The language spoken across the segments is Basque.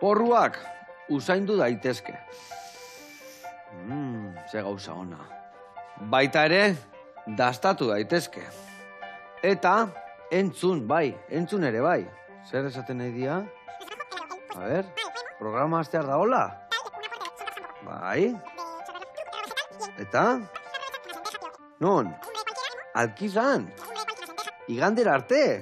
Porruak usaindu daitezke. Ze gauza ona. Baita ere, dastatu daitezke. Eta, entzun ere bai. Zer esaten nahi dia? A ber, programa hastear da hola? Bai. Eta? Non? Alkizan? Igandera arte?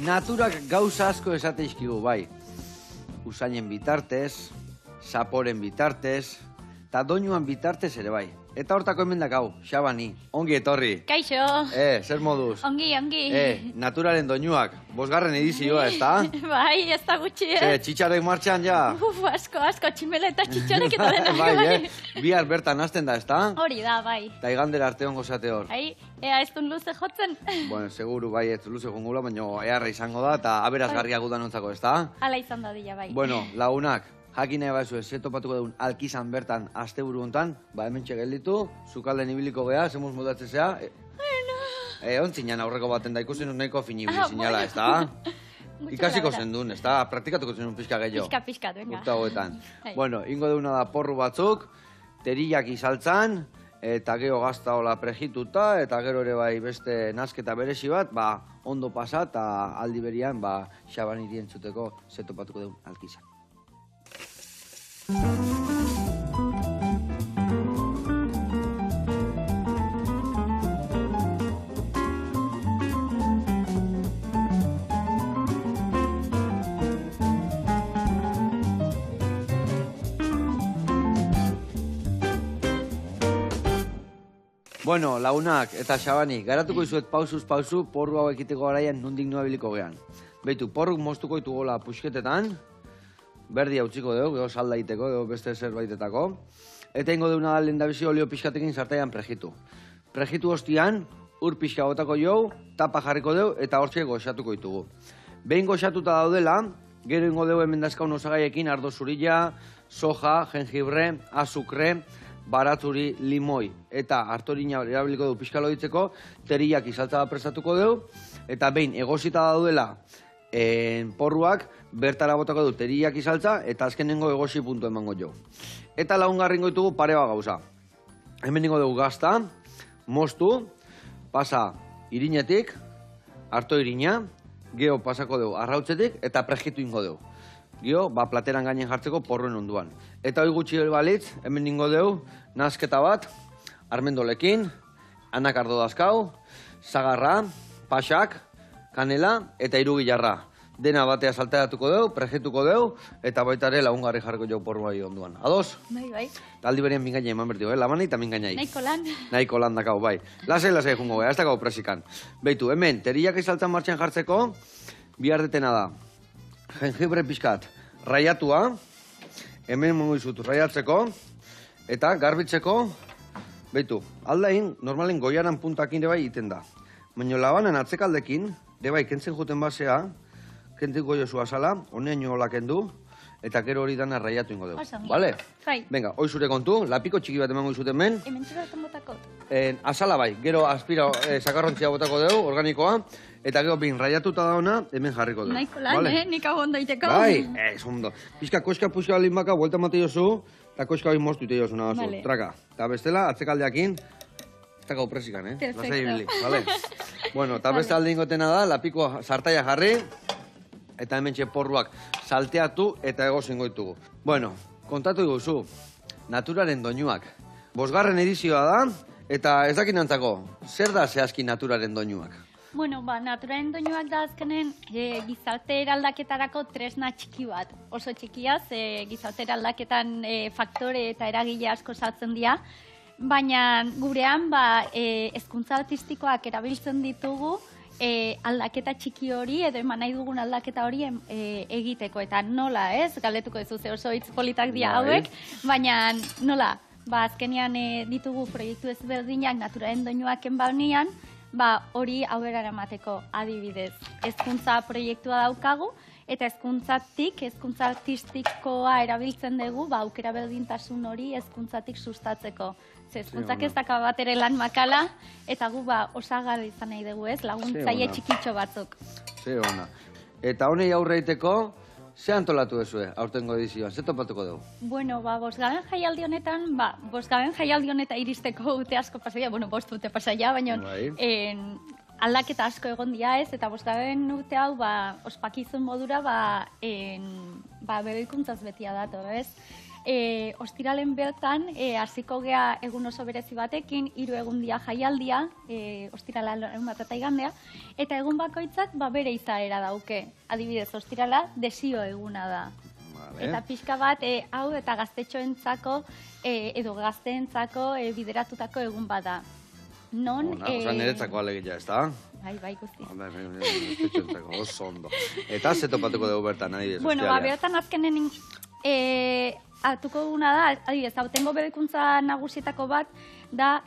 Naturak gauza asko esateizkigu bai. Usainen bitartez, zaporen bitartez, eta doinuan bitartez ere bai. Eta hortako hemendak hau, Xabani, ongi etorri. Kaixo. Zer moduz? Ongi. Naturaren doinuak, 5. edizioa, ezta? Bai, ez da gutxi, Txitxarek martxan ja? Asko, tximela eta txitxarek eta denak. Bai, bihar bertan hasten da, ezta? Hori da, bai. Eta igandera arte ongo zate hor. Bai, ea ez duen luze jotzen. Bueno, seguru, bai, ez luze jongula, baina eharra izango da, eta aberazgarria gudanontzako, ezta? Hala izan da dira, bai. Bueno, lagunak, jakin nahi bazu ez, topatuko dugun Alkizan bertan asteburu hontan, hemen gelditu, zukalden ibiliko geha, zemuz modatzen zea. Ontzinan aurreko baten da ikusten nahiko finibili zinala, ez da? Ikasiko zendun, ez da? Praktikatuko zendun pixka gehiago. Pixkat, venga. Urta hoetan. Bueno, ingo deuna da porru batzuk, terillak izaltzan, eta gero gazta hola prejituta, eta gero ere bai beste nasketa berezi bat, ondo pasa, eta aldi berian, Xabani dientzuteko zetopatuko dugun Alkizan. Bueno, lagunak eta Xabani, garatuko izuet pausuz pausu porru hau ekiteko garaian nondik noa biliko gehan. Beitu, porruk moztuko ditugola pusketetan, berdi hautziko dugu, gero salda iteko, gero beste zerbaitetako. Eta ingo deuna da lehendabizi olio pixkatekin sartaian prejitu. Prejitu hostian, ur pixka botako jau, tapa jarriko dugu eta hortxe goxatuko ditugu. Behin goxatuta daudela, gero ingo dugu hemen dazkaun osagaiekin ardo zurila, soja, jengibre, azukre, baratzuri, limoi eta hartorina erabiliko dugu pixka loditzeko, terillak izaltza bat prestatuko dugu, eta behin egosita daudela porruak, bertara botako du terillak izaltza, eta azkenengo egosi puntu emango jo. Eta lagungarringo ditugu pare bat gauza. Hemen ningo dugu gazta, moztu, pasa irinetik, harto irina, geho pasako dugu arrautzetik, eta prejitu ingo dugu. Gio, plateran gainen jartzeko porruen onduan. Eta hori gutxi balitz, hemen ningo dugu, nasketa bat, armendolekin, anakardo dazkau, zagarra, pasak, kanela eta irugilarra. Dena batea salteatuko dugu, prejituko dugu, eta baita ere lagungarri jarriko jau porrua onduan. Ados? Bai. Taldi berean mingaina eman bertio, lamanei eta mingainai. Nahiko lan dakau, bai. Lasai jungo, ez dakau presikan. Beitu, hemen, terillak izaltzan martxan jartzeko, bihar detena da. Jengibre pixkat, raiatua, hemen mungu izut raiatzeko, eta garbitzeko, beitu, aldain, normalen goiaran puntakin ere bai iten da. Baina labanan atzekaldekin, ere bai, kentzen juten basea, kentzen goio zua sala, honean niola kendu, eta gero hori dana raiatu ingo dugu. Bale? Venga, hoi zure kontu, lapiko txiki bat emango izuten men. Hemen txuraten botako? Azala bai, gero aspira sakarrontzia botako dugu, organikoa, eta gero bin raiatuta dauna, hemen jarriko dugu. Nahiko lan, nik hau ondo iteko. Bai, ondo. Pizka, koska puska limbaka, vuelta mate jozu, eta koska hori moztu ite jozu nagazu. Traka. Eta bestela, atzekaldeakin, ez dakau presikan, Lasai ibili, bale? Bueno, eta beste alde ingotena da, lapiko sartaia jarri, eta hemen porruak salteatu eta egozen goitugu. Bueno, kontatu guzu, naturaren doinuak. 5. edizioa da, eta ez dakin antzako, zer da zehazki naturaren doinuak? Bueno, naturaren doinuak da azkenen gizarte eraldaketarako tresna txiki bat. Oso txikia, gizarte eraldaketan faktore eta eragile asko saltzen dira, baina gurean hezkuntza artistikoak erabiltzen ditugu aldaketa txiki hori edo eman nahi dugun aldaketa hori egiteko. Eta nola, galdetuko ez ze oso hitz politak dira hauek, baina nola, azkenean ditugu proiektu ezberdinak naturaren doinuaken barnean, ba, hori aurrera eramateko adibidez. Hezkuntza proiektua daukagu, eta hezkuntza artistikoa erabiltzen dugu, ba, aukera berdintasun hori hezkuntzatik sustatzeko. Hezkuntzak ez daka bat ere lan makala, eta gu ba, osagarri izan nahi dugu, ez? Laguntzaile txikitxo batzuk. Ze ona. Eta honei aurreiteko, ze antolatu ezue, aurtengo edizioan, ze topatuko dugu? Bueno, ba, bosgarren jaialdi honetan iristeko urte asko pasaia, bueno, 5 urte pasaia, baina aldaketa asko egon dia ez, eta bosgarren urte hau, ba, ospakizun modura, ba, bebekuntzaz betia dato, ez? Ostiralen bertan, hasiko gea egun oso berezi batekin, 3 egun dia jaialdia, ostirala larunbat eta igandea, eta egun bakoitzak ba, bere izaera dauke. Adibidez, ostirala desio eguna da. Vale. Eta pixka bat, hau eta gaztetxoentzako, edo gazteentzako bideratutako egun bada. Non... Osa niretzako alegia, ez da? Bai, guzti. Gaztetxoentzako, oso ondo. Eta ze topatuko dugu bertan, adibidez, bueno, ba, bertan azkenen... Hartuko duguna da, adibidez, hautengo bebekuntza nagusietako bat, da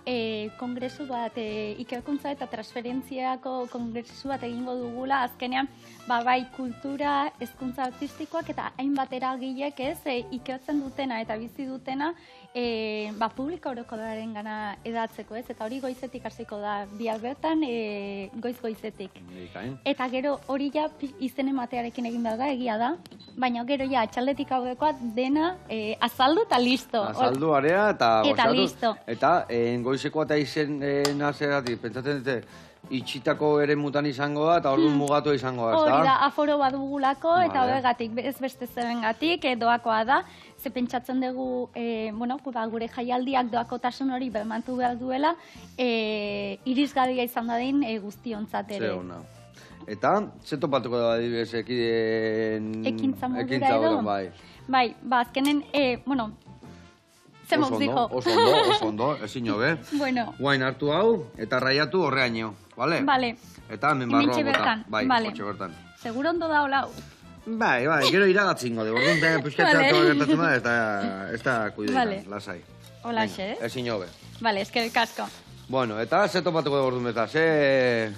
kongresu bat, ikerkuntza eta transferentziako kongresu bat egingo dugula, azkenean, bai kultura, hezkuntza artistikoak eta hainbat eragilek ez, ikertzen dutena eta bizi dutena, publiko orokorraren gana edatzeko ez, eta hori goizetik hasiko da, bihar bertan, goizetik. Eta gero hori ja izen ematearekin egin behar da, egia da, baina gero ja atxaldetik aurrekoa dena azaldu eta listo. Azaldu area eta listo. Eta goizeko eta izen nazeratik, pentsatzen dute, itxitako ere mutan izango da, eta orduan mugatu izango da, ez da? Hori da, aforo bat dugulako, eta horregatik, ez beste zerengatik, doakoa da, ze pentsatzen dugu, gure jaialdiak doakotasun hori bermatu behar duela, irisgarria izan dadin guztiontzat ere. Ze ona. Eta, ze topatuko da adibidez ekintza modura edo? Bai, azkenen, zemok dijo. Oso ondo, ezin hobe. Bueno. Guain hartu hau, eta raiatu horreaino, bale? Bale. Eta hemen barroa bota. Bai, hortxe bertan. Seguro ondo da hola. Bai, gero iragatzingo de, orduan pizkatzatu gertatzen da, ez da kuidetan, lasai. Hola, xe, ez? Ezin hobe. Bale, eskerrik asko. Bueno, eta ze topatuko da orduan beta, ze...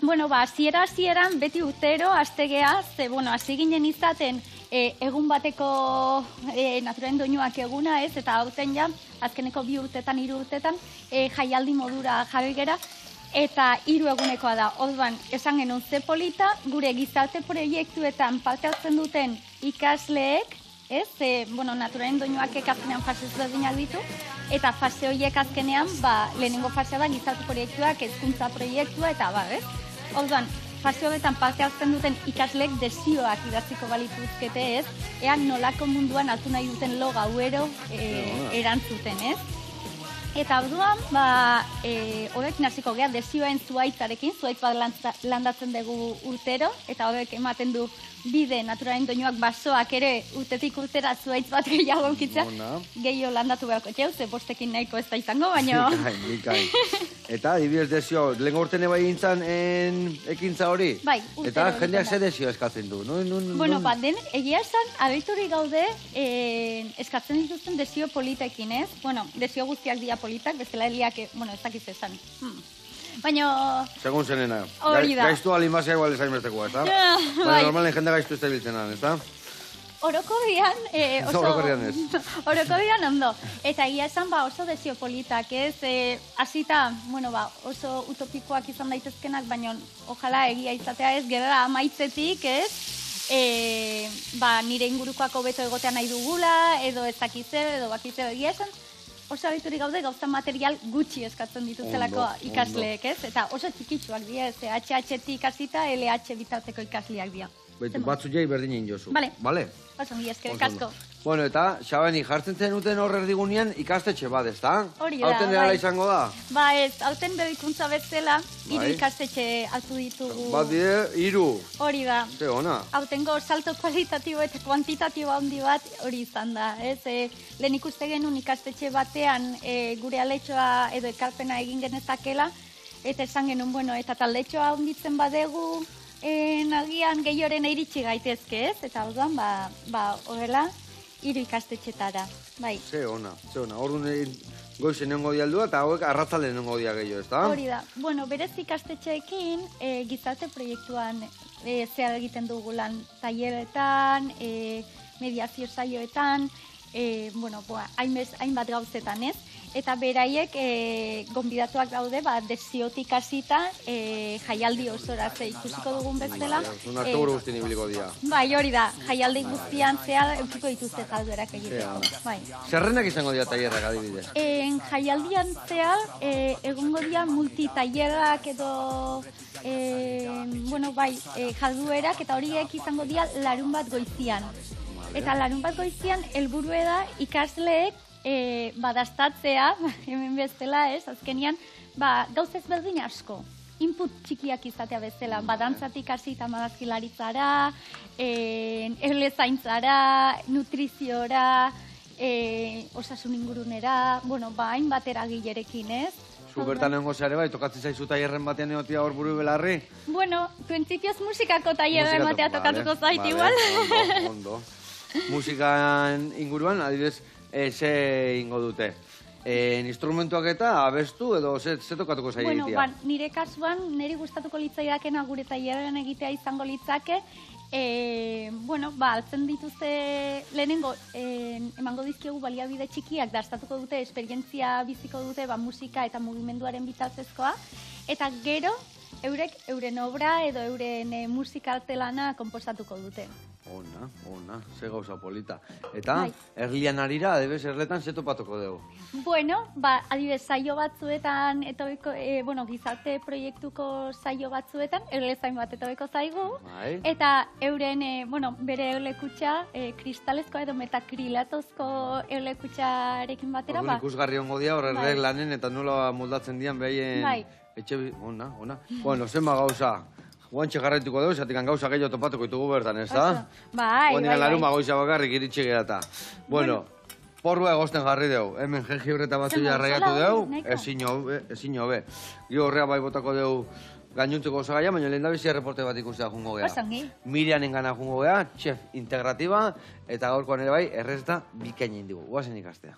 Bueno, hasieran beti urtero, astegea, hasi ginen izaten egun bateko naturaren doinuak eguna, ez? Eta hauten ja, azkeneko 2 urtetan, 3 urtetan, jaialdi modura jarri gera, eta 3 egunekoa da. Orduan, esan genuen ze polita, gure gizarte proiektuetan parte hartzen duten ikasleek, ez? Naturaren doinuak azkenean fase ezberdinak ditu, eta fase horiek azkenean, lehenengo fasea da gizarte proiektuak, hezkuntza proiektua, eta ez? Orduan, fase horretan parte hartzen duten ikasleek desioak idatziko balituzkete, ez? Ean nolako munduan hartu nahi duten lo gauero erantzuten, ez? Eta orduan, horrek hasiko gea desioen zuaitzarekin, zuaitz bat landatzen dugu urtero, eta horrek ematen du bide naturaren doinuak basoak ere urtetik urtera zuaitz bat gehiago eukitzea. Gehiago landatu beharko txeu, ze bostekin nahiko ez da izango, baina... Nikain. Eta, adibidez desio, lehen urten bai gintzan ekintza hori? Bai, urtero. Eta jendeak ze desio eskatzen du? Bueno, egia esan, abiturik gaude eskatzen dituzten desio politekin, ez? Bueno, desio guztiak dira politak, bezala heliak, ez dakiz esan. Baina... Segun zenena. Hori da. Gaiztu alimazia igual ezain bestekoa, ez da? Bai. Normalen jende gaiztu ez da biltzenan, ez da? Orokorrian, Orokorrian ez. Orokorrian ondo. Eta egia esan, oso desio politak, ez? Hasita, oso utopikoak izan daitezkenak, baina ojala egia izatea ez, gerra amaitzetik, ez? Nire ingurukoak hobeto egotea nahi dugula, edo ez dakizer, edo bakizer egia esan, oso abiturik gaude gauza material gutxi eskatzen dituztelako ikasleek, ez? Eta oso txikitsuak dira, ez? HH-tik hasita, LH bitarteko ikasleak dira. Batzu jai berdin jozu. Bale. Oso, eskerrik asko. Bueno, eta, Xabani, jartzen zenuten horre erdigunean ikastetxe bat, ez da? Hori da, Hauten erala izango da? Ez, hauten bebikuntza bezala, 3 ikastetxe hartu ditugu. Bat dire, 3. Hori da. Ze ona. Hautengo salto kualitatibo eta kuantitatibo handi bat hori izan da, ez? Lehen ikuste genuen ikastetxe batean gure aletxoa edo ekarpena egin genezakela, eta esan genuen, eta taldetxoa handitzen badegu, nagian gehioren iritsi gaitezke, ez? Eta orduan, horrela, 3 ikastetxetara, bai. Ze ona. Orduan, goizen nengo dialdua, eta hauek arratzale nengo dia gehiago, ez da? Hori da. Bueno, berez ikastetxeekin gizarte proiektuan zehar egiten dugu lan taileretan, mediazio saioetan, hainbat gauzetan ez. Eta beraiek gonbidatuak daude, desiotik hasita jaialdi osora ikusiko dugun bezala. Un asteburu guztien ibiliko dira. Bai, hori da, jaialdi guztian zehar eukiko dituzte jarduerak egiteko. Zerrenak izango dira tailerrak adibidez? Jaialdian zehar egongo dira multitailerrak edo jarduerak eta horiek izango dira larun bat goizian. Eta larun bat goizian helburua da ikasleek badastatzea, hemen bezala ez, azkenian, gauz ezberdin asko. Input txikiak izatea bezala, badantzatik hasi eta marrazkilaritzara, erlezaintzara, nutriziora, osasun ingurunera, hainbat eragilerekin ez. Zu bertan nengo zare bai, tokatzen zaizu tailerren batean egotia hor buru belarri? Bueno, printzipioz musikako tailerren batea tokatuko zait igual. Ondo. Musikan inguruan, adibidez, ze ingo dute? Instrumentuak eta abestu edo ze tokatuko zai egitea? Nire kasuan, niri gustatuko litzaidakena gure tailerren egitea izango litzake, altzen dituzte lehenengo, emango dizkiegu baliabide txikiak, dastatuko dute, esperientzia biziko dute, musika eta mugimenduaren bitartezkoa, eta gero, eurek euren obra edo euren musikartelana konposatuko dute. Ona, ze gauza polita. Eta, erlian arira, adibes, erletan ze topatuko dugu? Adibes, saio batzuetan, gizarte proiektuko saio batzuetan, erlezain bat etorriko zaigu, eta euren, bere erlekutxa, kristalezko edo metakrilatozko erlekutxarekin batera, ikusgarri ongo dia, hor erlek lanen, eta nola moldatzen dian behaien etxe, ona. Bueno, zenba gauza. Guantxe jarraituko dugu, zatik gauza gehiago topatuko ditugu bertan, ez da? Bai. Laruma goiza bakarrik iritsi gerata. Bueno, porrua egosten jarri dugu. Hemen jengibreta batzu jarraiatu dugu, ezin hobe. Gio horrea bai botako dugu gainuntzeko osagaia, baina lehen dabizia reporte bat ikustea jungo geha. Mirianen gana jungo geha, chef integratiba, eta gaurkoan ere bai, errezta bikaina indigu. Guazen ikastea.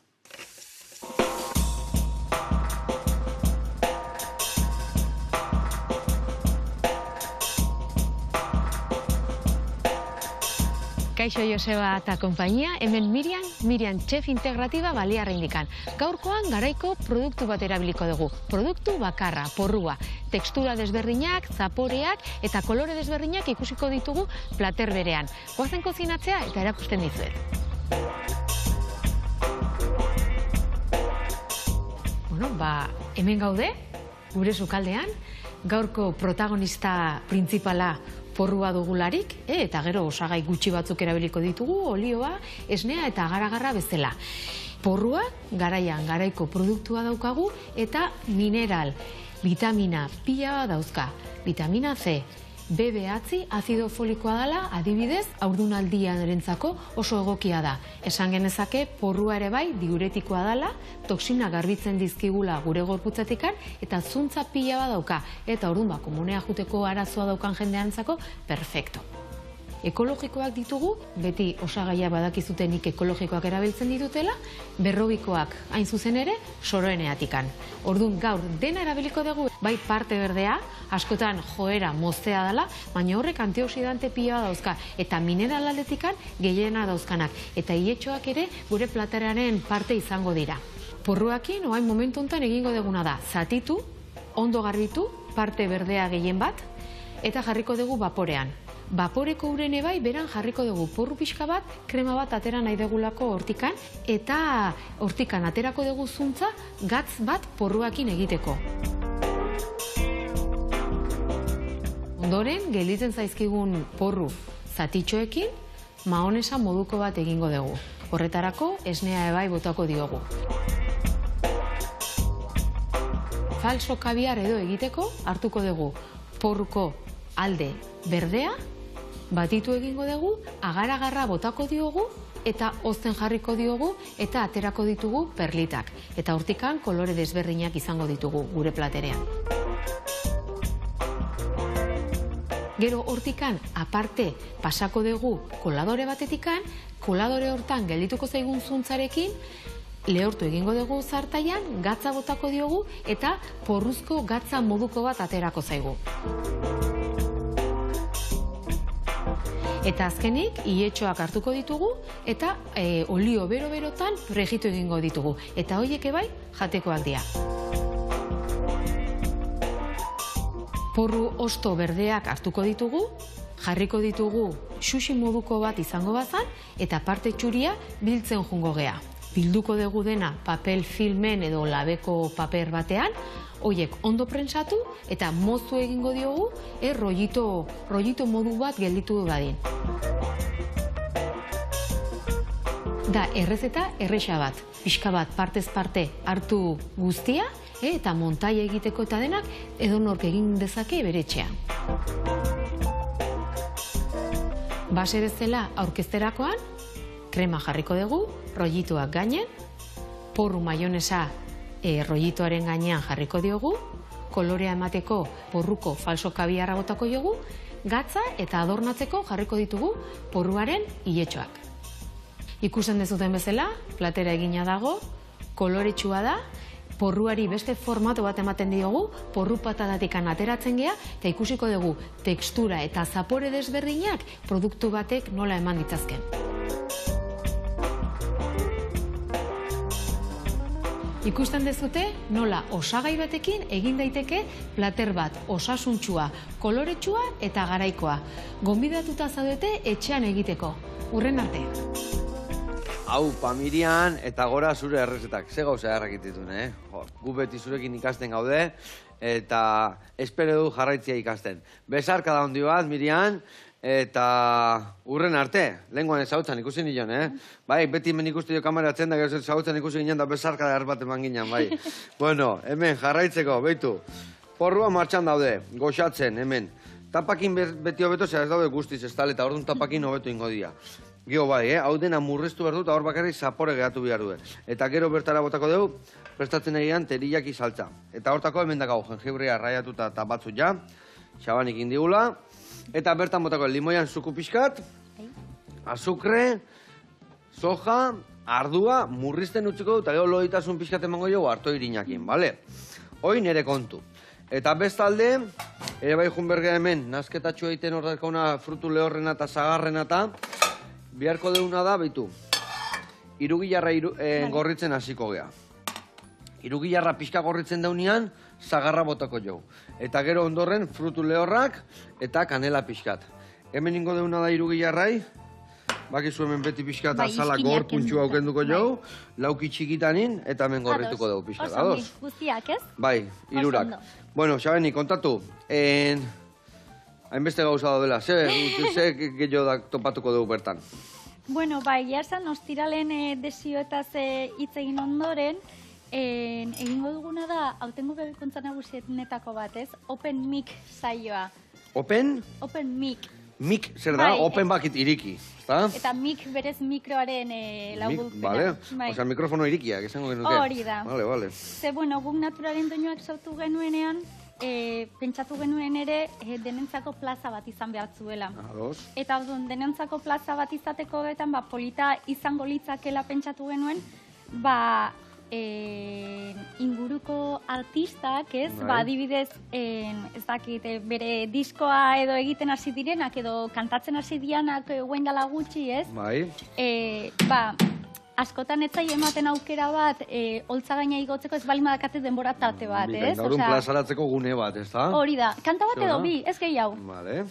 Kaixo Joseba eta konpainia, hemen Mirian Chef Integratiba Baliarra indikan. Gaurkoan garaiko produktu bat erabiliko dugu. Produktu bakarra, porrua. Tekstura desberdinak, zaporeak eta kolore desberdinak ikusiko ditugu plater berean. Goazen kozinatzea eta erakusten dizuet. Hemen gaude, gure sukaldean, gaurko protagonista printzipala porrua dugularik, eta gero osagai gutxi batzuk erabiliko ditugu, olioa, esnea eta agar-agarra bezala. Porrua, garaiko produktua daukagu, eta mineral, vitamina pila dauzka, vitamina C, BB-atzi, azido folikoa dela, adibidez, haurdunaldian erentzako oso egokia da. Esan genezake, porrua ere bai, diuretikoa dela, toksina garbitzen dizkigula gure gorputzatikan, eta zuntza pila bat dauka. Eta orduan, komunea juteko arazoa daukan jendeantzako, perfecto. Ekologikoak ditugu, beti osagaia badakizutenik ekologikoak erabiltzen ditutela, berrobikoak hain zuzen ere, soroeneatikan. Orduan gaur dena erabiliko dugu, bai parte berdea, askotan joera moztea dela, baina horrek antioksidante pila dauzka, eta mineral aldetikan gehiena dauzkanak, eta hietxoak ere gure plateraren parte izango dira. Porruakin, oain momentu honetan egingo duguna da, zatitu, ondo garbitu, parte berdea gehien bat, eta jarriko dugu vaporean. Vaporeko urene bai, beran jarriko dugu porru pixka bat, krema bat atera nahi degulako hortikan, eta hortikan aterako dugu zuntza, gatz bat porruakin egiteko. Ondoren, gelditzen zaizkigun porru zatitxoekin, mahonesa moduko bat egingo dugu. Horretarako, esnea ebai botako diogu. Falso kabiar edo egiteko, hartuko dugu porruko alde berdea, batitu egingo dugu, agar-agarra botako diogu, eta hozten jarriko diogu, eta aterako ditugu perlitak. Eta hortikan kolore desberdinak izango ditugu gure platerean. Gero hortikan, aparte, pasako dugu koladore batetikan, koladore hortan geldituko zaigun zuntzarekin, lehortu egingo dugu zartaian, gatza botako diogu eta porruzko gatza moduko bat aterako zaigu. Eta azkenik, ihetxoak hartuko ditugu eta olio bero-berotan frejitu egingo ditugu. Eta horiek bai, jatekoak dira. Porru osto berdeak hartuko ditugu, jarriko ditugu sushi moduko bat izango bazan, eta parte txuria biltzen jungo gea. Bilduko dugu dena papel filmen edo labeko paper batean, horiek ondo prensatu eta moztu egingo diogu, rollito modu bat gelditu dadin. Da, errezeta erresa bat, pixka bat partez parte hartu guztia, eta montai egiteko eta denak edonork egin dezake bere etxean. Base bezala aurkezterakoan, krema jarriko dugu, rollituak gainen, porru maionesa rollituaren gainean jarriko diogu, kolorea emateko porruko falso kabiarra botako diogu, gatza eta adornatzeko jarriko ditugu porruaren ihetxoak. Ikusten dezuten bezala, platera egina dago, koloretsua da, porruari beste formato bat ematen diogu, porru patadatik ateratzen gea, eta ikusiko dugu tekstura eta zapore desberdinak produktu batek nola eman ditzazken. Ikusten dezute nola osagai batekin egin daiteke plater bat osasuntsua, koloretsua eta garaikoa. Gonbidatuta zaudete etxean egiteko. Hurren arte. Hau, Mirian, eta gora zure errezetak. Ze gauza errakititun, gu beti zurekin ikasten gaude, eta espero du jarraitzia ikasten. Besarka da handi bat, Mirian, eta hurren arte, lehenkoan ezautzen ikusi nion, Bai, beti hemen ikusti jo kameratzen da, gero ezautzen ikusi ginen da besarka da erbat eman ginen, bai. Bueno, hemen jarraitzeko, behitu. Porrua martxan daude, goxatzen, hemen. Tapakin beti hobeto, ez daude guztiz ez tal, eta orduan tapakin hobeto ingo dira. Gero bai, hau dena murriztu behar du, eta hor bakarrik zapore gehatu behar du. Eta gero bertara botako dugu, prestatzen egian teriyaki saltza. Eta hortako hemen dakau, jengibria raiatuta eta batzut ja, xabanik indigula. Eta bertan botako limoian zuku pixkat, azukre, soja, ardua, murrizten utziko dut, eta gero loditasun pixkat emango dugu harto irinakin, bale? Hoi nire kontu. Eta bestalde, ere bai junbergea hemen, nazketatxo egiten horrekauna frutu lehorrena eta zagarrena eta, biharko deuna da, behitu, irugilarra gorritzen hasiko gea. Irugilarra pixka gorritzen daunean, zagarra botako jau. Eta gero ondorren, frutu lehorrak eta kanela pixkat. Hemen ingo deuna da irugilarrai, bakizu hemen beti pixkat azala gor puntxua aukenduko jau, lauki txikitanin, eta hemen gorrituko dugu pixkat. Oso, guztiak, ez? Bai, irurak. Bueno, Xabeni, kontatu, hainbeste gauza daudela, ze gehiago topatuko dugu bertan? Bueno, bai, esan ostiralen desioetaz hitz egin ondoren, egingo duguna da, hautengo berrikuntza nagusietnetako bat, ez? Open mic saioa. Open? Open mic. Mic, zer da? Open bakit iriki, ezta? Eta mic berez mikroaren laburpena. Vale, osea, mikrofono irikiak, esango genuke. Hori da. Vale. Ze, bueno, guk naturalen doinuak sortu genuenean, pentsatu genuen ere denentzako plaza bat izan behar zuela. Ados. Eta denentzako plaza bat izateko betan, polita izango litzakela pentsatu genuen, inguruko artistak, ez? Adibidez, ez dakit, bere diskoa edo egiten hasi direnak, edo kantatzen hasi dianak guen dala gutxi, ez? Bai. Askotan etzai ematen aukera bat, holtza gaina igotzeko ez bali madakate denbora tarte bat, ez? Gaurun plazaratzeko gune bat, ez da? Hori da, kanta bat edo bi, ez gehiago. Vale.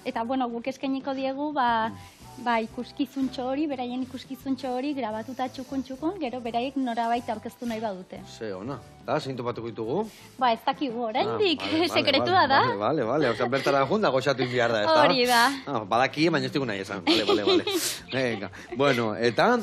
Eta, bueno, guk eskainiko diegu, ikuskizuntxo hori, beraien ikuskizuntxo hori, grabatuta txukun, gero beraiek norabait aurkeztu nahi badute. Ze, ona. Da, zein topatuko ditugu? Ez dakigu, oraindik, sekretua da. Vale, osea, bertara junda goxatu inbiar da, ez da? Hori da. Badaki, baina ez digu nahi esan. Vale. Venga. Bueno, eta,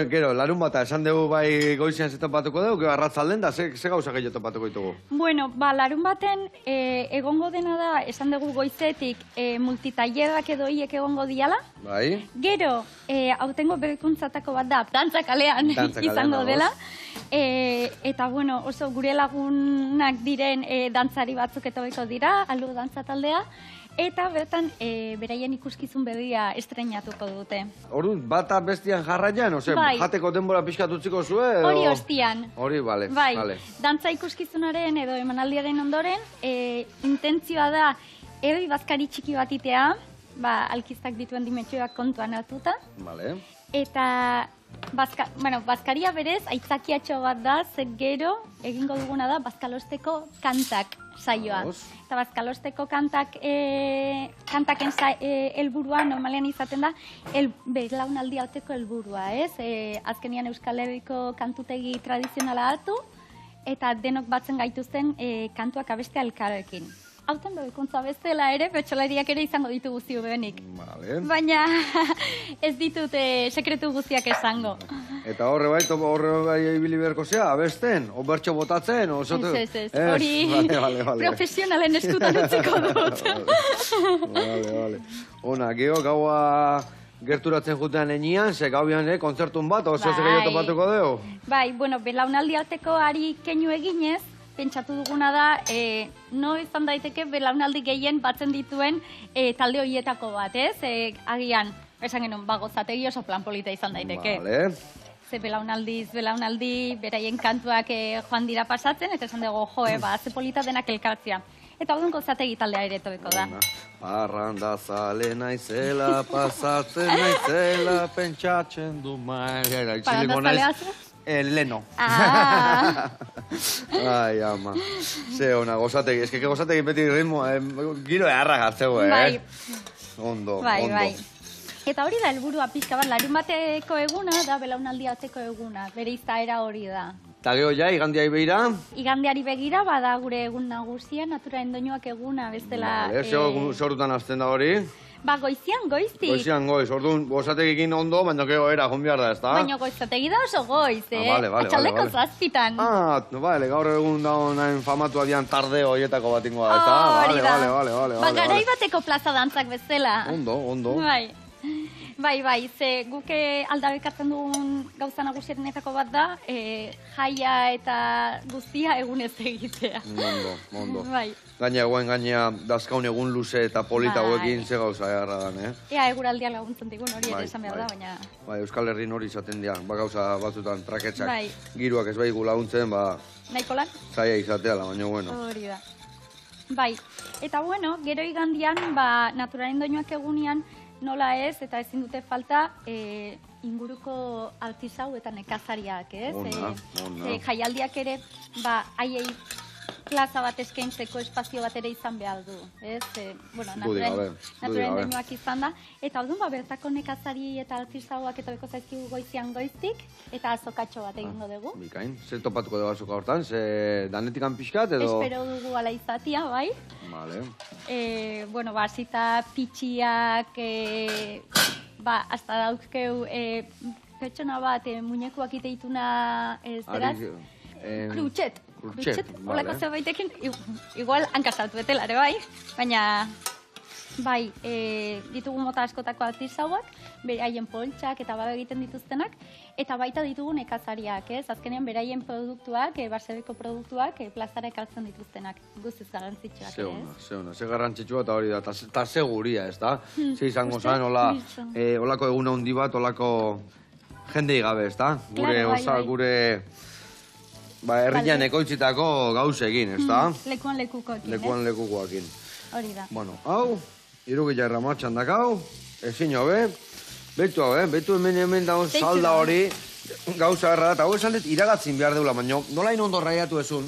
gero, larun bata, esan dugu bai goizian ze topatuko dugu, gero arratzalden da, ze gauza gehiago topatuko ditugu? Bueno, larun baten, egongo dena da, esan dugu goizetik, multitaierak edo hiek egongo diala. Bai. Gero, hautengo berrikuntzatako bat da, dantza kalean izango dela. Eta, bueno, oso gure lagunak diren dantzari batzuk etorriko dira, alu dantza taldea, eta bertan beraien ikuskizun berria estreinatuko dute. Orduan, bata bestian jarraian, Bai. jateko denbora pixkat utziko zue? edo- Hori ostian. Hori, bale. Bai, bale. dantza ikuskizunaren edo emanaldiaren ondoren, intentzioa da herri bazkari txiki bat itea, alkistak dituen dimentsioak kontuan hartuta, Bale. eta bazkaria berez aitzakiatxo bat da, ze gero egingo duguna da bazkalosteko kantak saioa. Vamos. Eta bazkalosteko kantaken helburua normalean izaten da belaunaldi arteko helburua, ez? Azkenian Euskal Herriko kantutegi tradizionala hartu eta denok batzen gaituzten kantuak abeste elkarrekin. Hauten doikuntza bestela ere, betxolariak ere izango ditugu ziurrenik. Bale. Baina ez ditut sekretu guztiak esango. Eta horre bai ibili beharko zea, abesten, o bertxo botatzen, o zote... Ez, hori profesionalen eskutan utziko dut. Bale. Ona, geho gaua gerturatzen jutean enian, ze gauian kontzertun bat, oso ze gehiago topatuko deo? Bai, belaunaldi arteko ari keinu eginez, pentsatu duguna da, no izan daiteke belaunaldi gehien batzen dituen talde horietako bat, ez? Agian, esan genuen, gozategi oso plan polita izan daiteke. Vale. Ze belaunaldi, beraien kantuak joan dira pasatzen, eta esan dugu, ze polita denak elkartzea. Eta hori gozategi taldea ere tobeko da. Parranda zale naizela, pasatzen naizela, pentsatzen du maera. Parranda zalea zu? Leno. Ah. Ai, ama. Ze ona, gozategi. Ez que gozategi beti ritmo, giro eharra gartzego, Bai. Ondo. Bai. Eta hori da helburua pixka bat, larun bateko eguna da belaunaldi arteko eguna. Bere izaera hori da. Eta geho ja, igandiai begira? Igandeari begira, bada gure egun nagusia, Natura Endoinuak eguna, bestela... Zorrutan azten da hori? Goizian, goiztik. Goizian goiz, orduan, gozategikin ondo, baina gero era, joan behar da, ez da? Baina goizategi da oso goiz, Vale. Atxaldeko zazpitan. Bale, gaur egun da nahin famatu adian tarde horietako bat ingoa, ez da? Vale. Garai bateko plaza dantzak bezala. Ondo. Bai, ze guke aldabekatzen dugun gauza nagusienetako bat da, jaia eta guztia egunez egitea. Ondo. Bai. Gainea, dazkaun egun luze eta polita Bai. hauekin ze gauza egarra dan, Ea eguraldia laguntzen digun hori ere esan behar da, baina... Bai, Euskal Herrin hori izaten dira, gauza batzutan traketxak, Bai. giruak ez baigu laguntzen, Nahiko lan? zaila izatea, baina bueno. Hori da. Bai, eta gero igandian, Naturaren Doinuak egunian, nola ez, eta ezin dute falta, inguruko artisau eta nekazariak, ez? Ona. Jaialdiak ere, haiei plaza bat eskaintzeko espazio bat ere izan behar du, ez? Naturaren Doinuak izan da. Eta orduan, bertako nekazari eta artisauak etorriko zaizkigu goizian goiztik, eta azokatxo bat egingo dugu. Bikain, zer topatuko dugu azoka hortan, ze danetikan pixkat edo... Espero dugu ala izatia, bai. Vale. Hasita pitxiak, hasta dauzkeu pertsona bat, muñekuak iteituna, zeraz? Krutxet, holako zerbaitekin, igual hankasatu betela, ere bai, baina, bai, ditugu mota askotako artisauak, beraien poltsak eta egiten dituztenak, eta baita ditugu nekazariak, ez? Azkenean beraien produktuak, baserriko produktuak, plazara ekartzen dituztenak, guztiz garrantzitsuak, ez? Ze garrantzitsua eta hori da, eta seguria, ez da? Ze izango zan, holako egun handi bat, holako jendei gabe, ez da? Gure herrian ekoitzitako gauzekin, ez da? Lekuan lekukoekin, Lekuan lekukoekin. Hori da. Bueno, hau, irugila erramatxan dakau, ezin hobe, betu hemen daun salda hori, gauza erra da, eta hau esan dut iragatzin behar deula, baina nola ondo raiatu ezun.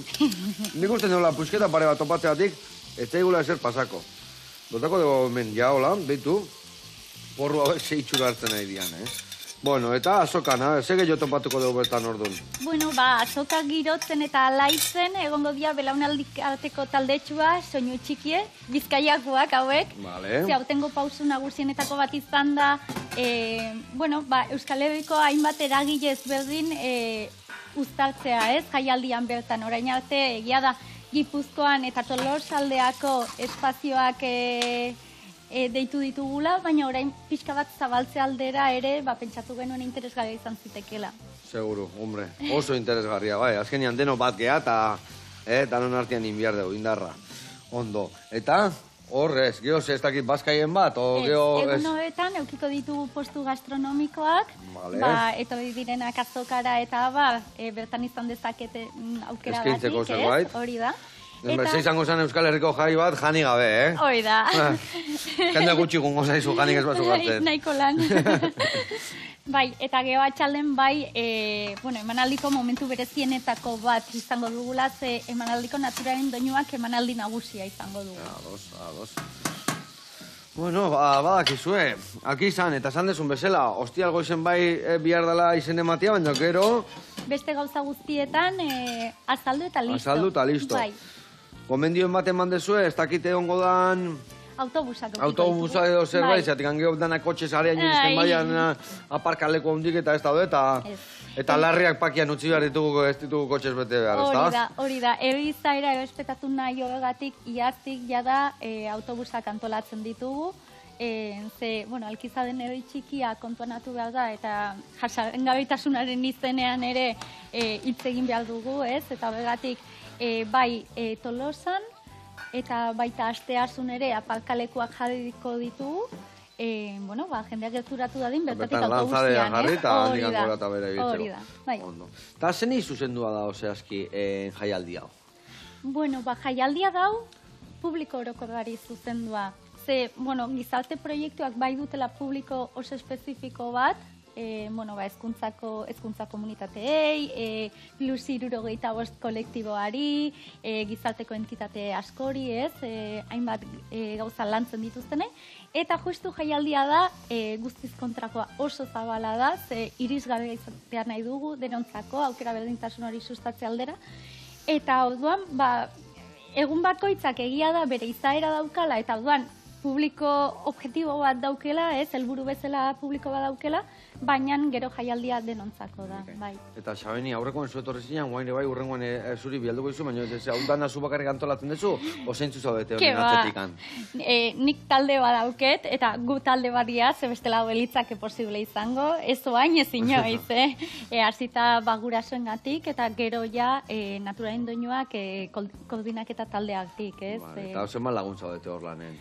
Nik uste deula pusketa pare bat topatzeatik, ez daigula ezer pasako. Dotako dugu hemen jaola, betu, porru hauek zeitxura hartzen nahi dian, Bueno, eta azokan, ze gehiago topatuko dugu bertan orduan? Azoka girotzen eta alaitzen, egongo dia belaunaldik arteko taldetxua, soinu txikie, bizkaiakoak hauek. Vale. Ze hautengo pausu nagusienetako bat izan da, Euskal Herriko hainbat eragile ezberdin uztartzea, ez? Jaialdian bertan, orain arte, egia da, Gipuzkoan eta Tolosaldeako espazioak deitu ditugula, baina orain pixka bat zabaltze aldera ere, pentsatu genuen interesgarria izan zitekela. Seguru, hombre. Oso interesgarria, bai. Azkenean deno bat geha eta danon artean inbiar dugu, indarra. Ondo. Eta, horrez, geho ez dakit bazkaien bat, o geho... Egun horretan, eukiko ditugu postu gastronomikoak, etorri direnak azokara eta bertan izan dezakete aukera eskaintzeko batik, zerbait. Hori da. Ze izango zen Euskal Herriko jai bat, jani gabe, Hori da. Jende gutxi gungo zaizu, janik ez batzu gartzen. Nahiko lan. Bai, eta geho atxalden emanaldiko momentu berezienetako bat izango dugula, ze emanaldiko naturaren doinuak emanaldi nagusia izango dugu. Ados. Bueno, badakizue, aki izan, eta esan desun bezala, hostial goizen bai bihar dela izen ematia, baina gero... Beste gauza guztietan, azaldu eta listo. Azaldu eta listo. Bai. Gomendioen baten mandezue, ez dakite ongo dan... Autobusak edo zerbait, zatik angeo danak kotxe zarean iristen baian aparkaleko hondik eta ez daude, eta larriak pakian utzi behar ditugu ez ditugu kotxez bete behar, ez da? Hori da, erizaira errespetatu nahi horregatik, iaztik jada autobusak antolatzen ditugu, alkizaden herri txikia kontuanatu behar da, eta jasangabitasunaren izenean ere hitz egin behar dugu, ez? Eta horregatik, bai Tolosan, eta baita asteasun ere aparkalekuak jarriko ditugu, jendeak gezuratu dadin bertatik autobusian, hori da. Eta zeni zuzendua da, zehazki, jaialdi hau? Jaialdia dau publiko orokorrari zuzendua. Ze, gizarte proiektuak bai dutela publiko oso espezifiko bat, hezkuntza komunitateei, plus 65 kolektiboari, gizarteko entitate askori, hainbat gauza lantzen dituztenei, eta justu jaialdia da, guztiz kontrakoa oso zabala da, ze irisgarria izatea nahi dugu, denontzako, aukera berdintasun hori sustatze aldera, eta orduan, egun bakoitzak egia da bere izaera daukala, eta orduan, publiko objektibo bat daukela, helburu bezala publiko bat daukela, baina gero jaialdia denontzako da. Eta Xabeni, aurrekoen zuetorri zinean, guain bai urrengoen zuri bialduko izu, baina hau dana zu bakarrik antolatzen dezu, ozeintzu zaudete honen atzetikan? Nik talde bat dauket, eta gu talde badia, ze bestela hobelitzake posible izango, ez oain ez inoiz, hasita gurasoengatik, eta gero ja naturaren doinuak koordinaketa taldeaktik, ez? Eta zenbat lagun zaudete hor lanen?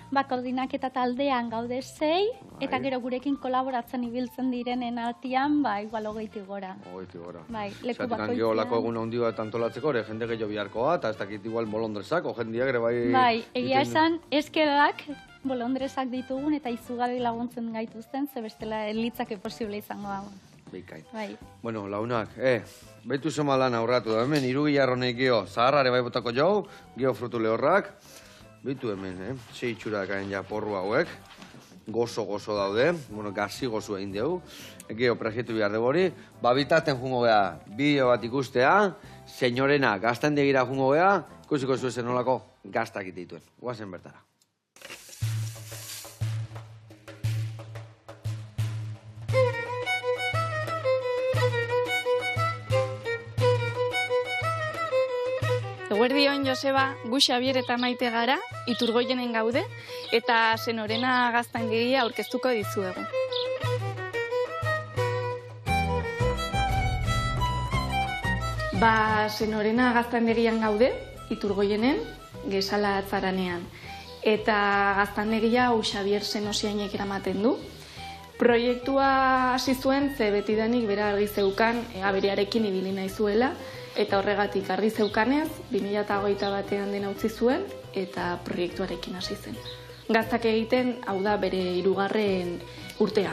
Koordinaketa taldean gaude 6, eta gero gurekin kolaboratzen ibiltzen direnen artean, igual 20 gora. 20 gora. Leku bakoitzean. Geolako egun handi bat antolatzeko, jende gehiago biharkoa, eta ez dakit igual bolondrezak, jendeak ere bai... Egia esan, eskerrak bolondrezak ditugun eta izugarri laguntzen gaituzten, ze bestela litzake posible izango hau. Bikain. Bueno, launak, baitu zema lan aurratu da, hemen, irugilarronek geho, zaharrare bai botako jau, geho frutu lehorrak, baitu hemen, ze itxurak hain ja porru hauek, gozo daude, gazi gozo egin dugu, geho prejetu behar debori, babitaten jungo geha, bideo bat ikustea, senyorena gazten degira jungo geha, ikusiko zuezen nolako gaztak dituen. Guazen bertara. Eguerdion, Joseba, gu Xabier eta Maite gara, Iturgoienen gaude, eta Senorena gaztandegia aurkeztuko dizuegu. Senorena gaztandegian gaude, Iturgoienen, Gesala Atzaranean. Eta gaztandegia hau Xabier Senosiainek eramaten du. Proiektua hasi zuen, ze betidanik bera argi zeukan, aberearekin ibili nahi zuela, eta horregatik argi zeukanez, 2021 batean dena utzi zuen, eta proiektuarekin hasi zen. Gaztak egiten, hau da bere 3. urtea.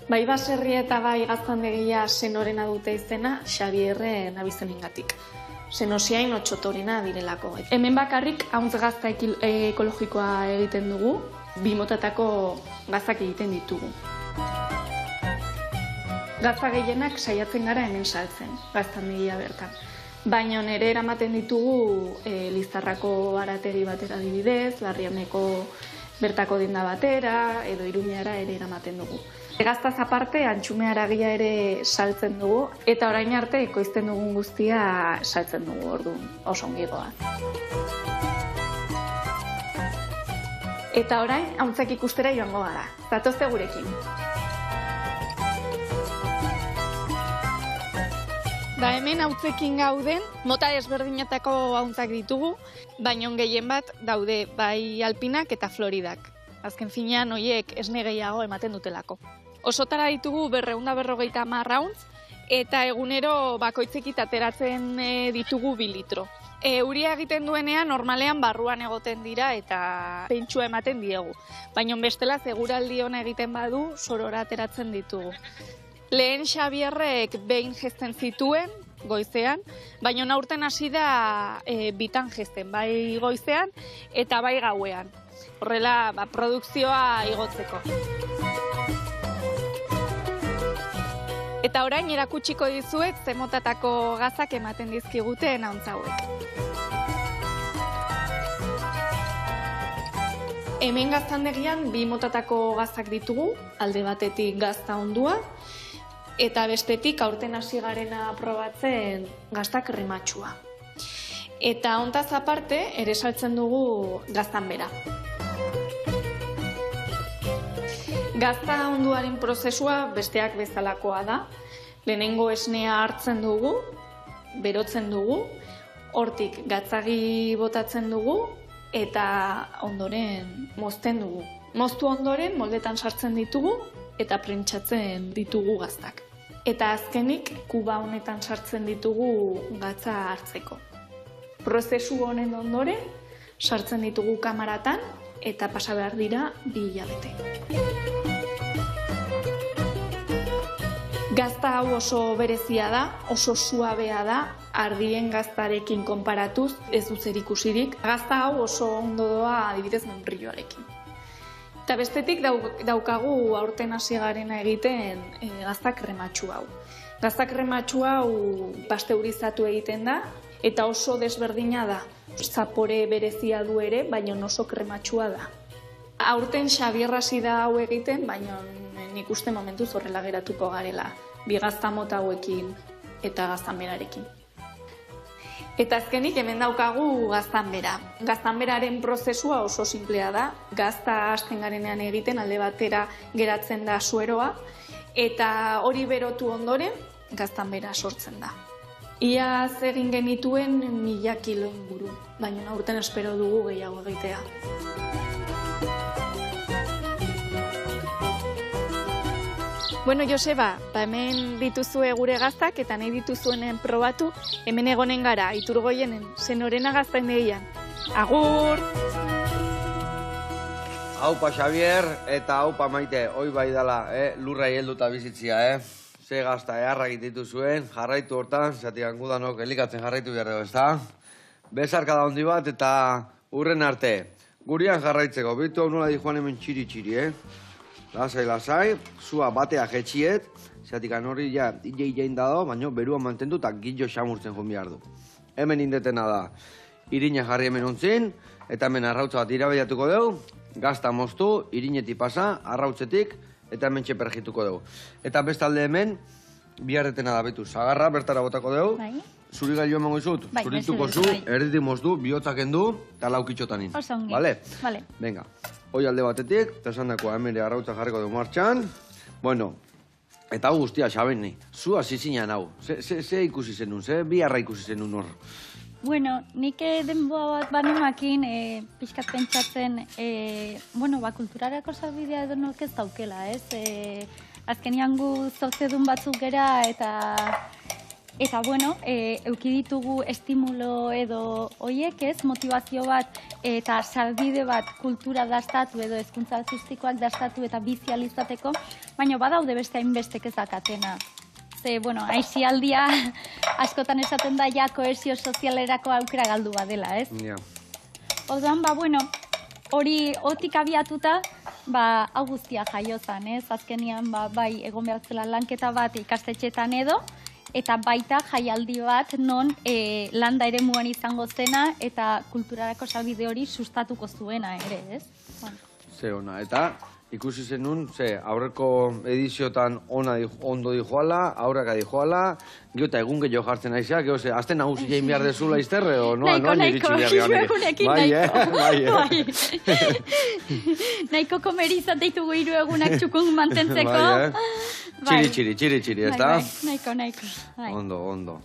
Bai baserri eta bai gaztandegia Senorena dute izena, Xabierren abizenengatik. Senosiain otxotorena direlako. Hemen bakarrik hauntz gazta ekologikoa egiten dugu, 2 motatako gaztak egiten ditugu. Gazta gehienak saiatzen gara hemen saltzen, gaztandegia bertan. Baina nire eramaten ditugu Lizarrako barategi batera adibidez, Larriameko bertako denda batera, edo Iruñara ere eramaten dugu. Gaztaz aparte, Antxume haragia ere saltzen dugu, eta orain arte ekoizten dugun guztia saltzen dugu, orduan, oso ongi goaz. Eta orain, hauntzak ikustera joango gara. Zatozte gurekin. Hemen hautzekin gauden, mota ezberdinetako hauntzak ditugu, baina gehien bat daude bai alpinak eta floridak. Azken finean horiek esne gehiago ematen dutelako. Osotara ditugu 250 hauntz, eta egunero bakoitzekit ateratzen ditugu 2 litro. Euria egiten duenean normalean barruan egoten dira eta pentsua ematen diegu. Baina bestela seguraldi ona egiten badu sorora ateratzen ditugu. Lehen Xabierrek behin jesten zituen, goizean, baina aurten hasi da bitan jesten, bai goizean eta bai gauean. Horrela, produkzioa igotzeko. Eta orain erakutsiko dizuet ze motatako gazak ematen dizkiguten hauntz hauek. Hemen gaztandegian 2 motatako gazak ditugu, alde batetik gazta ondua, eta bestetik aurten hasi garena probatzen gazta krematsua. Eta hontaz aparte, ere saltzen dugu gaztan bera. Gazta onduaren prozesua besteak bezalakoa da. Lehenengo esnea hartzen dugu, berotzen dugu, hortik gatzagi botatzen dugu, eta ondoren mozten dugu. Moztu ondoren moldetan sartzen ditugu eta prentsatzen ditugu gaztak. Eta azkenik kuba honetan sartzen ditugu gatza hartzeko. Prozesu honen ondoren sartzen ditugu kamaratan eta pasa behar dira 2 hilabete. Gazta hau oso berezia da, oso suabea da, ardien gaztarekin konparatuz ez du zerikusirik. Gazta hau oso ondo doa adibidez membrilloarekin. Eta bestetik daukagu aurten hasi garena egiten gazta krematsu hau. Gazta krematsu hau pasteurizatu egiten da eta oso desberdina da. Zapore berezia du ere, baina oso krematsua da. Aurten Xabier hasi da hau egiten, baina nik uste momentuz horrela geratuko garela. 2 gazta mota hauekin eta gaztanberarekin. Eta azkenik hemen daukagu gaztanbera. Gaztanberaren prozesua oso simplea da. Gazta hasten garenean egiten alde batera geratzen da sueroa eta hori berotu ondoren gaztanbera sortzen da. Iaz egin genituen 1000 kilo inguru, baina aurten espero dugu gehiago egitea. Bueno, Joseba, hemen dituzue gure gaztak eta nahi dituzuenen probatu, hemen egonen gara, Iturgoienen, Senorena gaztaindegian. Agur! Haupa Xabier eta haupa Maite, hoi bai dala, lurra helduta bizitzia, Ze gazta eharra egititu zuen, jarraitu hortan, zatik angudanok elikatzen jarraitu behar dugu, ezta? Bezarka da hondi bat eta urren arte. Gurian jarraitzeko, bitu hau nola di joan hemen txiri, Lasai, zua batea jetxiet, zatik hori ja ije dado, baina berua mantendu eta gillo xamurtzen joan behar du. Hemen indetena da, irina jarri hemen ontzin, eta hemen arrautza bat irabaiatuko dugu, gazta moztu, irinetik pasa, arrautzetik, eta hemen txeperjituko dugu. Eta bestalde hemen, biharretena da betu, zagarra bertara botako dugu, zuri gailu emango izut, zurituko zu, erditik moztu, bihotzaken du, eta laukitxotan in. Oso ongi. Vale? Vale. Venga, hoi alde batetik, eta esan dakoa hemen arrautza jarriko dugu martxan. Bueno, eta hau guztia, Xabeni, zu hasi zinean hau. Ze ikusi zenun, ze biharra ikusi zenun hor? Bueno, nik denboa bat banemakin pixkat pentsatzen, kulturarako sarbidea edo nork ez daukela, ez? Azkenian gu zortzedun batzuk gera eta bueno, euki ditugu estimulo edo hoiek, ez? Motivazio bat eta sarbide bat kultura dastatu edo hezkuntza artistikoak dastatu eta bizializateko, baina badaude beste hainbestek ez dakatena. Ze, aisialdia askotan esaten da ja kohesio sozialerako aukera galdu badela, ez? Ja. Orduan, hori otik abiatuta, hau guztia jaiozan, ez? Azkenian, bai, egon behar zela lanketa bat ikastetxetan edo, eta baita jaialdi bat non landa ere muan izango zena eta kulturarako sarbide hori sustatuko zuena ere, ez? Ze ona, eta ikusi zenun, aurreko ediziotan ondo dijoala, aurraka dijoala, gero eta egun gehiago jartzen aizea, gero azte nagusi jain behar dezula izterre, o noa nahiko, hiru egunekin nahiko. Nahiko komeri izateitugu hiru egunak txukun mantentzeko. Txiri, ez da? Nahiko. Ondo.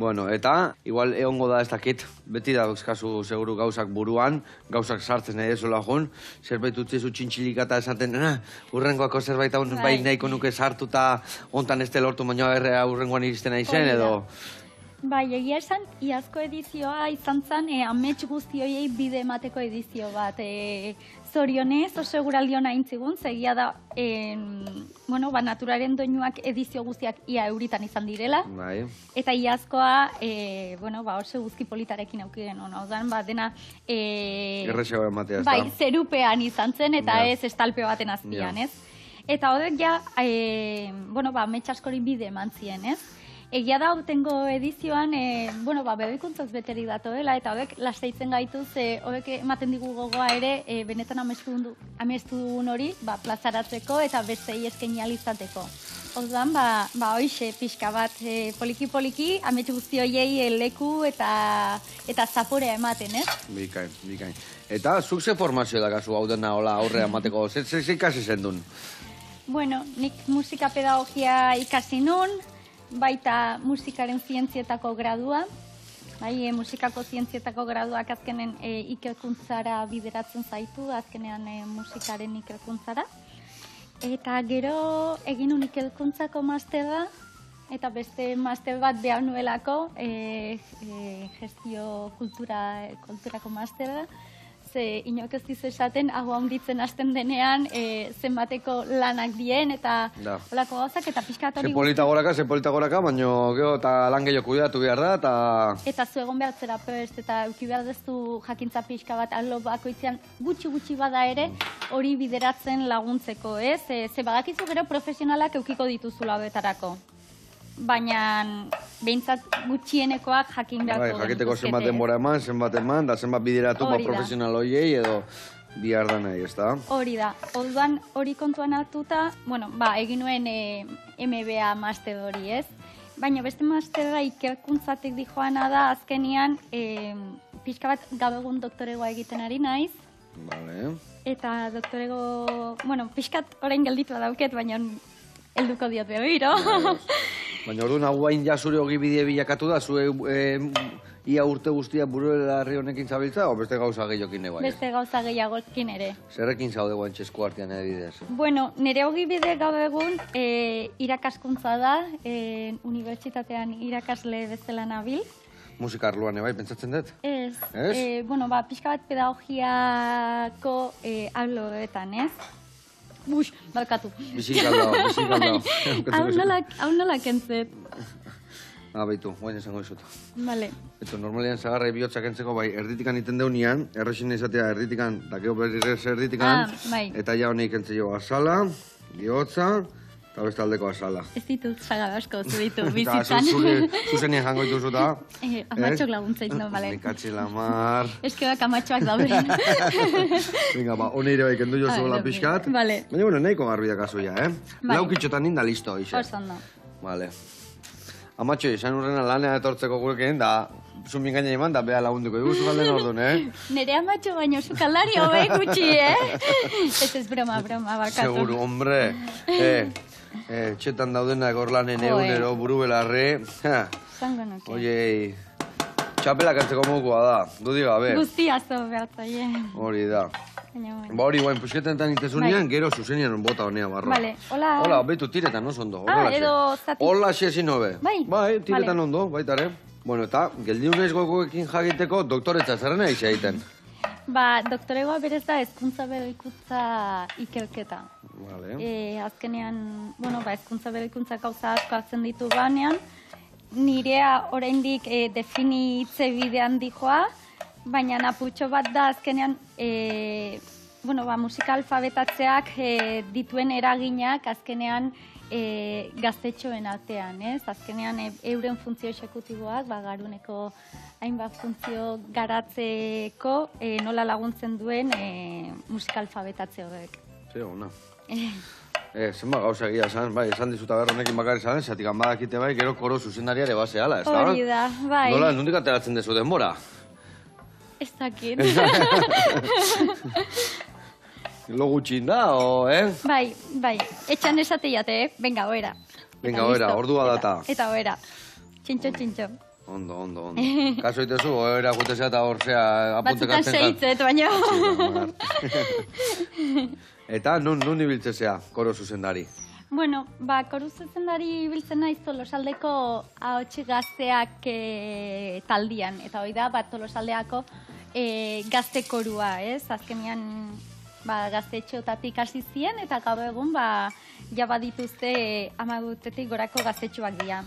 Bueno, eta, igual egongo da ez dakit, beti da euskazu seguru gauzak buruan, gauzak sartzen nahi dezola joan, zerbait utzizu txintxilikata esaten, urrengoako zerbait hau bai nahiko nuke sartuta ontan ez lortu baina urrengoan iristen nahi zen, edo... Bai, egia esan, iazko edizioa izan zen, amets guzti horiei bide emateko edizio bat. Zorionez, oso eguraldi hona intzigun, zegia da, naturaren doinuak edizio guztiak ia euritan izan direla. Bai. Eta iazkoa, oso guzki politarekin aukiren hona. Odan, dena... Errexago ematea, ez da? Bai, zerupean izan zen, eta ez estalpe baten azpian, ez? Eta horrek ja, amets askori bide eman zien, ez? Egia da, autengo edizioan, bebekuntzaz beterik datoela, eta horrek lasteitzen gaituz, horrek ematen digu gogoa ere, benetan amestu dugun hori, plazaratzeko eta bestei eskaini ahal izateko. Orduan, hoixe, pixka bat, poliki-poliki, amets guzti horiei leku eta zaporea ematen, ez? Bikain. Eta, zuk ze formazio da kasu hau dena hola aurrea emateko, ze ikasi zendun? Bueno, nik musika pedagogia ikasi nun, baita musikaren zientzietako gradua. Musikako zientzietako graduak azkenen ikerkuntzara bideratzen zaitu, azkenean musikaren ikerkuntzara. Eta gero egin un ikerkuntzako masterra, eta beste master bat behar nuelako, gestio kulturako masterra. Ze inok ez dizu esaten, hau handitzen hasten denean, zenbateko lanak dien, eta holako gauzak, eta pixkat hori... Ze polita goraka, baina gero eta lan gehiago kudeatu behar da, eta... Eta zu egon behar zera prest, eta euki behar dezu jakintza pixka bat, allo bakoitzean gutxi bada ere, hori bideratzen laguntzeko, ez? Ze badakizu gero profesionalak eukiko dituzula betarako. Baina behintzat gutxienekoak jakin beharko. Jakiteko zenbat denbora eman, da zenbat bideratu profesional horiei edo bihar da nahi, ez da? Hori da. Orduan hori kontuan hartuta, egin nuen MBA master hori, ez? Baina beste masterra ikerkuntzatik dijoana da, azkenian, pixka bat gaur egun doktoregoa egiten ari naiz. Vale. Eta doktorego, pixkat orain gelditu dauket, baina helduko diot berriro. Baina orduan hau hain jasure hogi bide bilakatu da, zu ia urte guztia buruelarri honekin zabiltza, o beste gauza gehiokin ere? Beste gauza gehiagokin ere. Zerrekin zaude guantxe esku artean edidez? Bueno, nire hogi bide gaur egun irakaskuntza da, unibertsitatean irakasle bezala nabil. Musika arloan bai, pentsatzen dut? Ez. Pixka bat pedagogiako arloetan, ez? Barkatu. Bizikaldao. Hau nola kentzet. Baitu, guain esango izut. Vale. Eto, normalian zagarra bihotzak entzeko, erditikan iten deunian, errexin izatea erditikan, dakeo berrirez erditikan, eta ja honik entze jo azala, bihotza, eta beste aldeko azala. Ez ditut zagara asko zu ditu bizitzan. Zuzenien jango dituzu da. Amatxok laguntzait, no, bale. Nikatzi lamar. Eskebak amatxoak dauden. Venga, hone ere baik endu jozu la pixkat. Vale. Baina, nahiko garbi da kasuia, Laukitxotan ninda listo, ixe. Oso ondo. Vale. Amatxo, izan urrena lanea etortzeko gurekin, da zumbin gaina eman, da beha lagunduko dugu zukalden orduan, Nere amatxo baino zukaldari hobei gutxi, Ez broma, barkatu. Seguro, hombre. Txetan daudenak orlanen egunero buru belarre. Zango nuke. Oiei, txapelak antzeko mokoa da, dudik gabe. Guztia zo behatzaie. Hori da. Hori guain, pusketenetan itezunean, gero zuzenian bota honea barro. Vale, hola. Hola, betu tiretan oso ondo. Edo zati. Hola, xezin hobe. Bai, tiretan ondo, baitare. Bueno, eta, geldiunez gogoekin jagiteko doktoretza zerrena egiten. Doktoregoa berez da hezkuntza berrikuntza ikerketa. Vale. Azkenean, hezkuntza berrikuntza gauza asko hartzen ditu banean, nirea oraindik definitze bidean dijoa, baina apurtxo bat da azkenean, musika alfabetatzeak dituen eraginak azkenean gaztetxoen artean, ez? Azkenean euren funtzio exekutiboak, garuneko hainbat funtzio garatzeko nola laguntzen duen musika alfabetatze horrek. Ze, ona. Zenba gauza egia esan, bai, esan dizuta behar honekin bakarri zaren, zatik badakite bai, gero koro zuzendariare baseala, ez da? Hori da, bai. Nola, nondik ateratzen dezu denbora? Ez dakit. Lo gutxin da, Bai, etxan esateiate, venga, oera. Venga, oera, ordua data. Eta oera, txintxo. Ondo. Kaso itezu, oera gutezea eta horzea apuntek Batzutan seitzet, baina. Eta nun ibiltzezea, koro zuzendari? Bueno, koru zuzendari ibiltzen naiz Tolosaldeko ahots gazteak taldian. Eta hori da, Tolosaldeako gazte korua, ez? Azkenean gaztetxotatik hasi ziren, eta gaur egun ja badituzte 10 urtetik gorako gaztetxoak dira.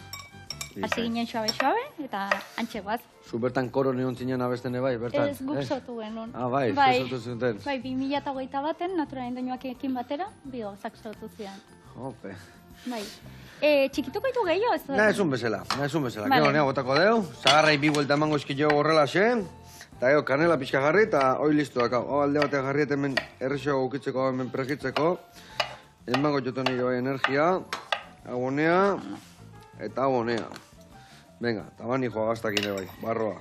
Hasi ginen suabe, eta antxe guaz. Zu bertan koro neon zinen abesten bai, bertan? Ez guk sortu genuen. Bai, sortu zuten. Bai, 2021 naturalen doinuakekin batera, bi gauzak sortu ziren. Ope. Bai. Txikituko ditu gehiago, ez? Nahezun bezala. Vale. Gero nea botako deu, zagarrai bi buelta emango eskillo horrela xe, eta gero kanela pixka jarri, eta hoi listu daka. Alde batean jarri eta hemen errexo ukitzeko, hemen pregitzeko. Emango joto nire bai energia, abonea, eta abonea. Venga, eta bani joa gaztakin bai, barroa.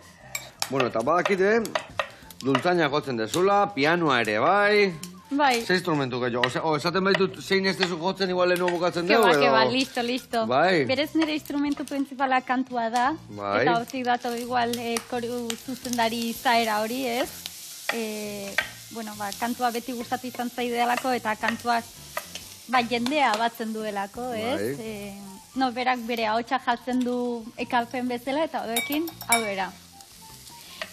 Bueno, eta badakite, dultzaina jotzen dezula, pianoa ere bai. Bai. Ze instrumentu gehiago? Esaten baitut zein ez dezu jotzen igual lehenu bukatzen dugu, edo? Keba, listo. Bai. Berez nire instrumentu principala kantua da. Bai. Eta hortik dato igual koru zuzendari izaera hori, ez? Kantua beti gustatu izan zaidealako, eta kantua jendea batzen duelako, ez? Bai. Berak bere ahotsa jartzen du ekarpen bezala, eta horrekin, hau era.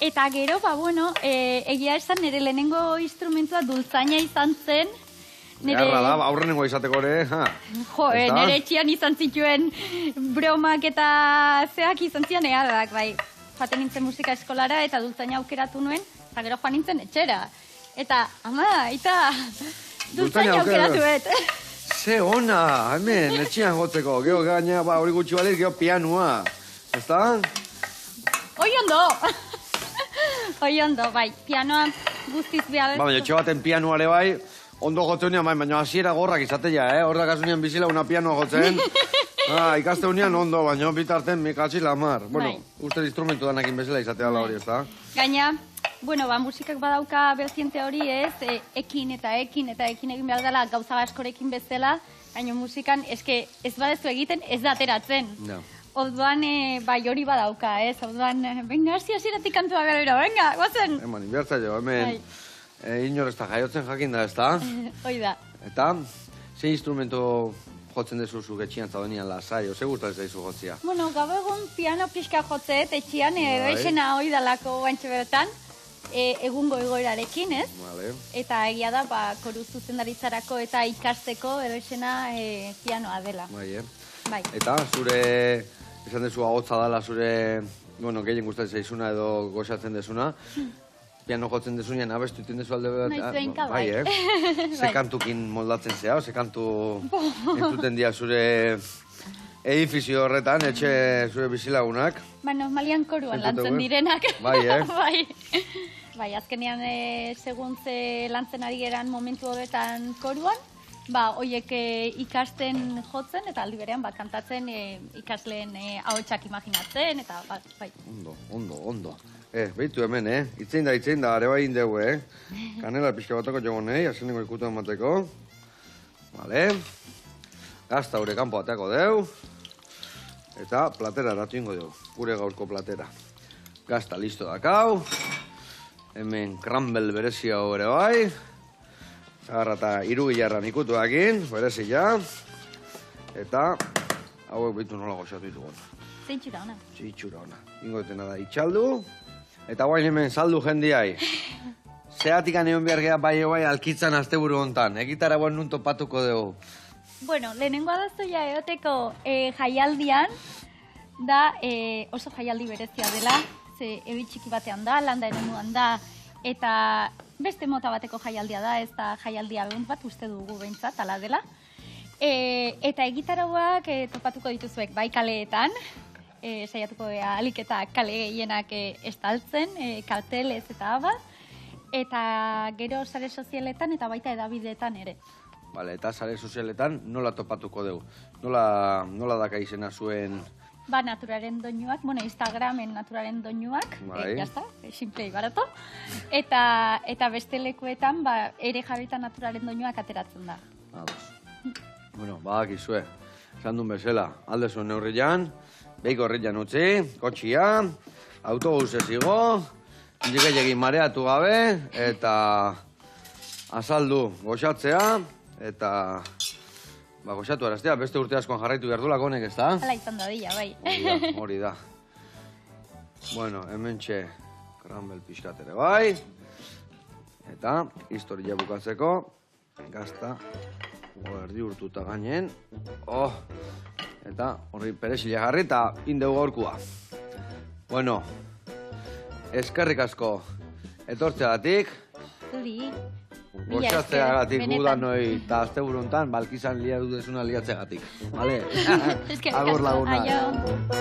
Eta gero, egia esan nire lehenengo instrumentua dultzaina izan zen. Erra da, aurrenengo izateko ere, nire etxian izan zituen bromak eta zeak izan zian eharrak, bai. Joaten nintzen musika eskolara eta dultzaina aukeratu nuen, eta gero joan nintzen etxera. Eta, eta dultzaina aukeratuet. Ze ona, hemen, etxian jotzeko, gero gaina, hori gutxi baliz, gero pianua. Ez da? Hoi ondo, bai, pianoa guztiz behar. Baina, etxe baten pianuare bai, ondo jotzeunean, baina hasiera gorrak izatea, Horrak asunean bizila una pianoa jotzen. Ikasteunean ondo, baina bitarten mikatzi lamar. Bueno, uste instrumentu danakin bezala izatea hori, ez da? Gaina, musikak badauka berziente hori ez, ekin egin behar dela gauza askorekin bezala, baina musikan ez badezu egiten ez da ateratzen. Orduan, hori badauka, ez? Orduan, venga, hasieratik kantua gero, venga, guazen! Eman, inbertza jo, hemen, inor ez da jaiotzen jakin da, ez da? Hoi da. Eta, ze instrumentu jotzen dezu zu etxian zaudenian lasai, ze gustatzen zaizu jotzia? Gaur egun piano pixka jotzet, etxian, edo esena hoi dalako guantxe bertan, egungo egoerarekin, ez? Vale. Eta egia da, koru zuzendaritzarako eta ikasteko edo esena pianoa dela. Bai, Eta, zure, esan dezu ahotza dela zure, gehien gustatzen zaizuna edo gozatzen dezuna, piano jotzen dezunean abestu iten dezu alde bat. Noiz behinka, bai. Ze kantukin moldatzen zea, ze kantu entzuten dira zure edifizio horretan, etxe zure bizilagunak. Normalian koruan lantzen direnak. Bai, Bai, azkenean segun ze lantzen ari geran momentu horretan koruan, hoiek ikasten jotzen eta aldi berean kantatzen ikasleen ahotsak imaginatzen eta bai. Ondo. Behitu hemen, itzein da, are bai indegu, Kanela pixka batako jogon, asenengo ikutu emateko. Vale. Gazta hori kanpo ateako deu. Eta platera eratu ingo deu, gure gaurko platera. Gazta listo dakau. Hemen crumble berezia hori bai. Zagarra eta irugilarran ikutuakin, berezi ja. Eta, hauek behitu nola goxatu ditugu. Zeintxura ona. Zeintxura ona. Ingo dutena da, itxaldu. Eta guain hemen saldu jendiai. Zeatik aneon behar geha bai alkitzan asteburu hontan. Egitara guen nun topatuko dugu. Lehenengo adazoia eoteko jaialdian, da oso jaialdi berezia dela. Ze ebi txiki batean da, landa eremuan da, eta beste mota bateko jaialdia da, ez da jaialdia behont bat uste dugu behintzat, ala dela. Eta egitarauak topatuko dituzuek bai kaleetan, saiatuko gea alik eta kale gehienak estaltzen, kartelez eta abar, eta gero sare sozialetan eta baita edabideetan ere. Vale, eta sare sozialetan nola topatuko dugu? Nola daka izena zuen... Ba, naturaren doinuak, bueno, Instagramen naturaren doinuak, Bai. jazta, simple y barato. Eta beste lekuetan, ba, ere jarrita naturaren doinuak ateratzen da. Ados. Bueno, badakizue, esan duen bezala, alde zuen neurrian, behiko horrian utzi, kotxia, autobusez igo, egin mareatu gabe, eta azaldu goxatzea, eta goxatu araztea, beste urte askoan jarraitu behar dulako honek, ez da? Hala izan dadila, bai. Hori da. Bueno, hementxe kranbel pixkat ere bai. Eta, historia bukatzeko, gazta, erdi urtuta gainen. Oh, eta horri perexila jarri eta indegu gaurkua. Bueno, eskerrik asko etortzeagatik, Zuri. goxatzeagatik Benetan. gudanoi eta asteburuntan balkizan lia dudezuna liatzeagatik. Vale? Eskerrik Agur asko, lagunak. aio.